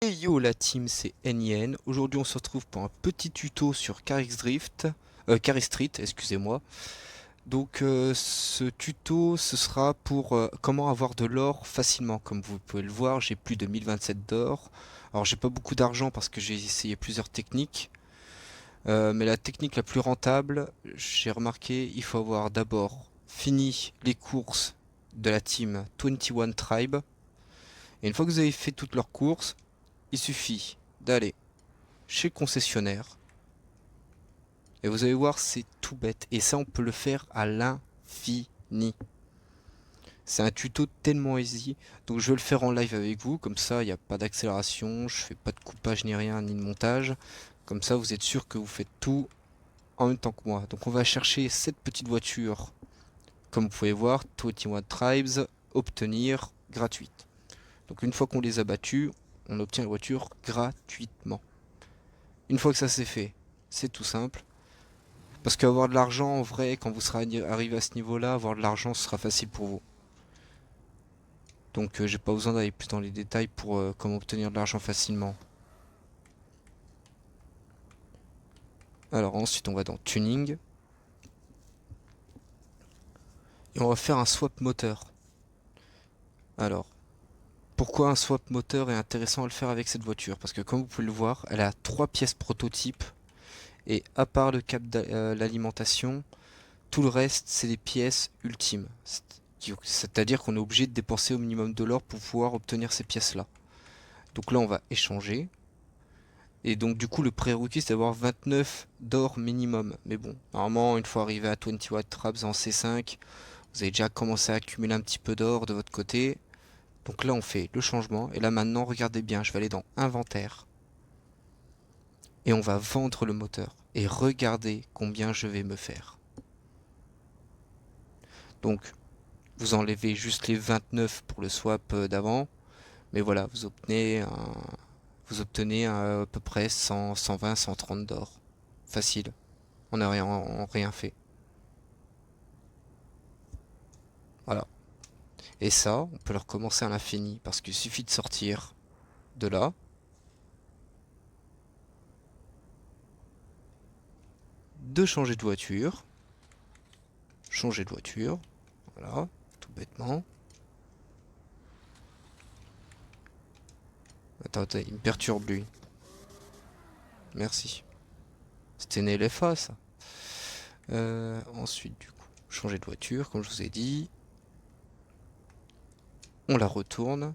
Hey yo la team, c'est NIN. Aujourd'hui on se retrouve pour un petit tuto sur Carry Street, excusez-moi. Donc ce tuto ce sera pour comment avoir de l'or facilement. Comme vous pouvez le voir, j'ai plus de 1027 d'or. Alors j'ai pas beaucoup d'argent parce que j'ai essayé plusieurs techniques. Mais la technique la plus rentable, j'ai remarqué, il faut avoir d'abord fini les courses de la team 21 Tribe. Et une fois que vous avez fait toutes leurs courses, il suffit d'aller chez le concessionnaire. Et vous allez voir, c'est tout bête. Et ça, on peut le faire à l'infini. C'est un tuto tellement easy. Donc je vais le faire en live avec vous. Comme ça, il n'y a pas d'accélération. Je fais pas de coupage ni rien, ni de montage. Comme ça, vous êtes sûr que vous faites tout en même temps que moi. Donc on va chercher cette petite voiture. Comme vous pouvez voir, 21 Tribes, obtenir gratuite. Donc une fois qu'on les a battus, on obtient la voiture gratuitement. Une fois que ça c'est fait, c'est tout simple. Parce qu'avoir de l'argent, en vrai, quand vous serez arrivé à ce niveau-là, avoir de l'argent, ce sera facile pour vous. Donc j'ai pas besoin d'aller plus dans les détails pour comment obtenir de l'argent facilement. Alors ensuite, on va dans Tuning. Et on va faire un swap moteur. Alors, pourquoi un swap moteur est intéressant à le faire avec cette voiture? Parce que comme vous pouvez le voir, elle a 3 pièces prototypes. Et à part le cap d'alimentation, tout le reste, c'est des pièces ultimes. C'est-à-dire qu'on est obligé de dépenser au minimum de l'or pour pouvoir obtenir ces pièces-là. Donc là, on va échanger. Et donc du coup, le prérequis, c'est d'avoir 29 d'or minimum. Mais bon, normalement, une fois arrivé à 21 Traps en C5, vous avez déjà commencé à accumuler un petit peu d'or de votre côté. Donc là, on fait le changement. Et là, maintenant, regardez bien, je vais aller dans Inventaire. Et on va vendre le moteur. Et regardez combien je vais me faire. Donc, vous enlevez juste les 29 pour le swap d'avant. Mais voilà, vous obtenez à peu près 100, 120, 130 d'or. Facile. On n'a rien fait. Voilà. Et ça, on peut le recommencer à l'infini. Parce qu'il suffit de sortir de là. De changer de voiture. Changer de voiture. Voilà. Tout bêtement. Attends, il me perturbe lui. Merci. C'était une LFA ça. Ensuite, du coup, changer de voiture, comme je vous ai dit. On la retourne.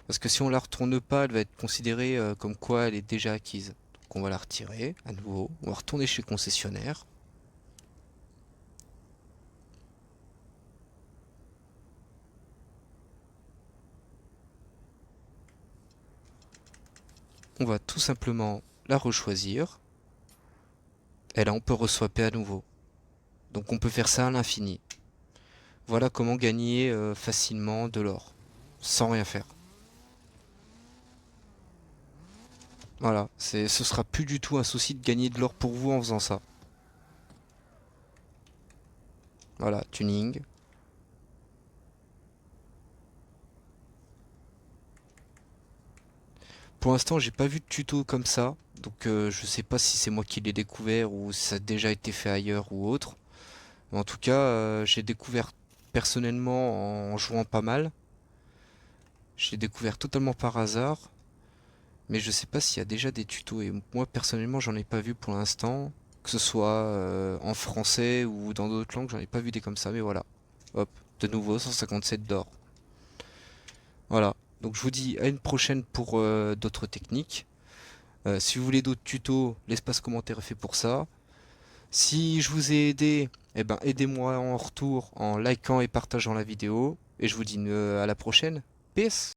Parce que si on la retourne pas, elle va être considérée comme quoi elle est déjà acquise. Donc on va la retirer à nouveau. On va retourner chez le concessionnaire. On va tout simplement la rechoisir. Et là on peut reswapper à nouveau. Donc on peut faire ça à l'infini. Voilà comment gagner facilement de l'or. Sans rien faire. Voilà, ce sera plus du tout un souci de gagner de l'or pour vous en faisant ça. Voilà, tuning. Pour l'instant, j'ai pas vu de tuto comme ça, donc je sais pas si c'est moi qui l'ai découvert ou si ça a déjà été fait ailleurs ou autre. Mais en tout cas, j'ai découvert personnellement en jouant pas mal. Je l'ai découvert totalement par hasard, mais je sais pas s'il y a déjà des tutos et moi personnellement, j'en ai pas vu pour l'instant, que ce soit en français ou dans d'autres langues, j'en ai pas vu des comme ça, mais voilà. Hop, de nouveau 157 d'or. Voilà. Donc je vous dis à une prochaine pour d'autres techniques. Si vous voulez d'autres tutos, l'espace commentaire est fait pour ça. Si je vous ai aidé, eh ben aidez-moi en retour en likant et partageant la vidéo. Et je vous dis à la prochaine. Peace!